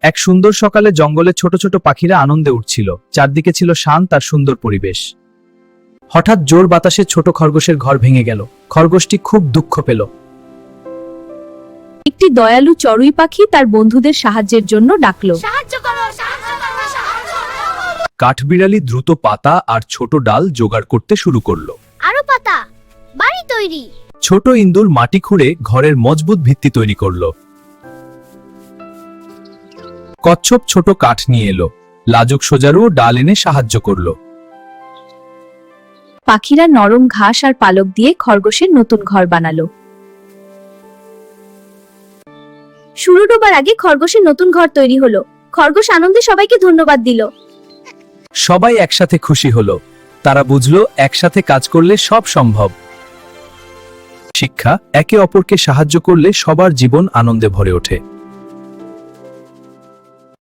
এক সুন্দর সকালে জঙ্গলে ছোট ছোট পাখিরা আনন্দে উঠছিল। চারদিকে ছিল শান্ত আর সুন্দর পরিবেশ। হঠাৎ জোর বাতাসে ছোট খরগোশের ঘর ভেঙে গেল। খরগোশটি খুব দুঃখ পেল। একটি দয়ালু চড়ুই পাখি তার বন্ধুদের সাহায্যের জন্য ডাকল। কাঠবিড়ালি দ্রুত পাতা আর ছোট ডাল জোগাড় করতে শুরু করলো। আরো পাতা, বাড়ি তৈরি। ছোট ইন্দুর মাটি খুঁড়ে ঘরের মজবুত ভিত্তি তৈরি করলো। কচ্ছপ ছোট কাঠ নিয়ে এলো। লাজুক সোজারু ডাল এনে সাহায্য করলো। পাখিরা নরম ঘাস আর পালক দিয়ে খরগোশের নতুন ঘর বানালো। সূর্য ডোবার আগে খরগোশের নতুন ঘর তৈরি হলো। খরগোশ আনন্দে সবাইকে ধন্যবাদ দিল। সবাই একসাথে খুশি হলো। তারা বুঝলো একসাথে কাজ করলে সব সম্ভব। শিক্ষা, একে অপরকে সাহায্য করলে সবার জীবন আনন্দে ভরে ওঠে।